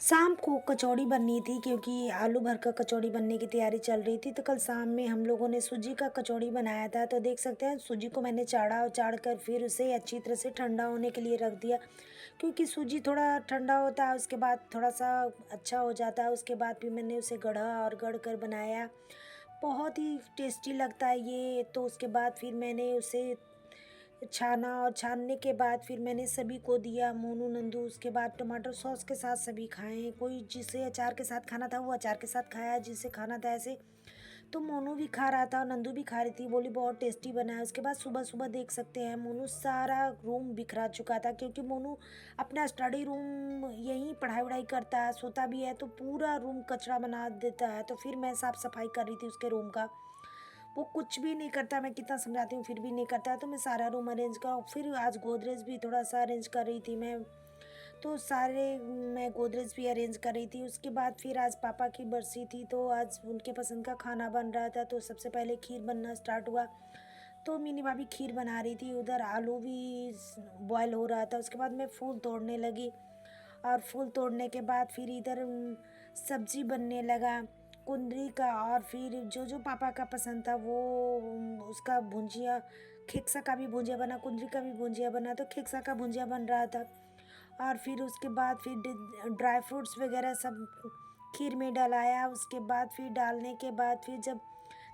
शाम को कचौड़ी बननी थी क्योंकि आलू भर का कचौड़ी बनने की तैयारी चल रही थी। तो कल शाम में हम लोगों ने सूजी का कचौड़ी बनाया था। तो देख सकते हैं सूजी को मैंने चाढ़ा और चाढ़ कर फिर उसे अच्छी तरह से ठंडा होने के लिए रख दिया, क्योंकि सूजी थोड़ा ठंडा होता है उसके बाद थोड़ा सा अच्छा हो जाता है। उसके बाद फिर मैंने उसे गढ़ा और गढ़ कर बनाया। बहुत ही टेस्टी लगता है ये। तो उसके बाद फिर मैंने उसे छाना और छानने के बाद फिर मैंने सभी को दिया, मोनू नंदू। उसके बाद टमाटर सॉस के साथ सभी खाएं। कोई जिसे अचार के साथ खाना था वो अचार के साथ खाया, जिसे खाना था ऐसे। तो मोनू भी खा रहा था और नंदू भी खा रही थी, बोली बहुत टेस्टी बना है। उसके बाद सुबह सुबह देख सकते हैं मोनू सारा रूम बिखरा चुका था, क्योंकि मोनू अपना स्टडी रूम यहीं पढ़ाई वढ़ाई करता है, सोता भी है, तो पूरा रूम कचरा बना देता है। तो फिर मैं साफ सफाई कर रही थी उसके रूम का। वो कुछ भी नहीं करता, मैं कितना समझाती हूँ फिर भी नहीं करता। तो मैं सारा रूम अरेंज कर, फिर आज गोदरेज भी थोड़ा सा अरेंज कर रही थी मैं। तो सारे मैं गोदरेज भी अरेंज कर रही थी। उसके बाद फिर आज पापा की बरसी थी, तो आज उनके पसंद का खाना बन रहा था। तो सबसे पहले खीर बनना स्टार्ट हुआ। तो मिनी भाभी खीर बना रही थी, उधर आलू भी बॉयल हो रहा था। उसके बाद मैं फूल तोड़ने लगी और फूल तोड़ने के बाद फिर इधर सब्जी बनने लगा कुंदरी का। और फिर जो जो पापा का पसंद था वो उसका भुंजिया, खेक्सा का भी भुंजिया बना, कुंदरी का भी भुंजिया बना। तो खेक्सा का भुंजिया बन रहा था। और फिर उसके बाद फिर ड्राई फ्रूट्स वगैरह सब खीर में डलाया। उसके बाद फिर डालने के बाद फिर जब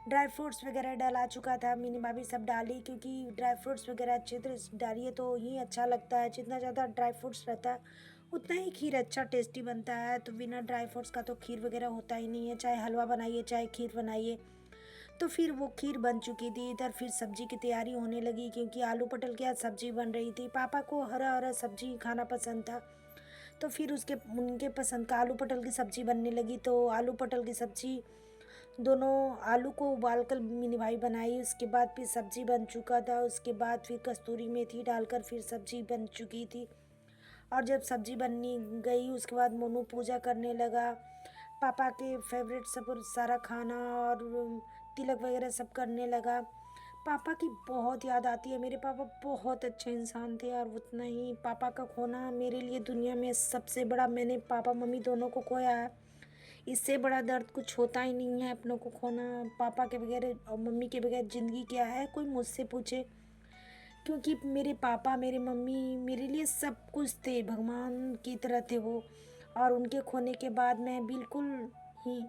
ड्राई फ्रूट्स वगैरह डला चुका था, मिनी भाभी सब डाली, क्योंकि ड्राई फ्रूट्स वगैरह अच्छे तरह से डालिए तो ही अच्छा लगता है। जितना ज़्यादा ड्राई फ्रूट्स रहता है उतना ही खीर अच्छा टेस्टी बनता है। तो बिना ड्राई फ्रूट्स का तो खीर वगैरह होता ही नहीं है, चाहे हलवा बनाइए चाहे खीर बनाइए। तो फिर वो खीर बन चुकी थी। इधर फिर सब्जी की तैयारी होने लगी, क्योंकि आलू पटल की आज सब्जी बन रही थी। पापा को हरा हरा सब्जी खाना पसंद था, तो फिर उसके उनके पसंद का आलू पटल की सब्जी बनने लगी। तो आलू पटल की सब्जी दोनों आलू को उबाल कर मिनी भाई बनाई। उसके बाद फिर सब्जी बन चुका था। उसके बाद फिर कस्तूरी मेथी डालकर फिर सब्जी बन चुकी थी। और जब सब्जी बननी गई उसके बाद मोनू पूजा करने लगा, पापा के फेवरेट सब सारा खाना और तिलक वगैरह सब करने लगा। पापा की बहुत याद आती है। मेरे पापा बहुत अच्छे इंसान थे, और उतना ही पापा का खोना मेरे लिए दुनिया में सबसे बड़ा, मैंने पापा मम्मी दोनों को खोया है, इससे बड़ा दर्द कुछ होता ही नहीं है अपनों को खोना। पापा के बगैर और मम्मी के बगैर ज़िंदगी क्या है, कोई मुझसे पूछे। क्योंकि मेरे पापा मेरे मम्मी मेरे लिए सब कुछ थे, भगवान की तरह थे वो। और उनके खोने के बाद मैं बिल्कुल ही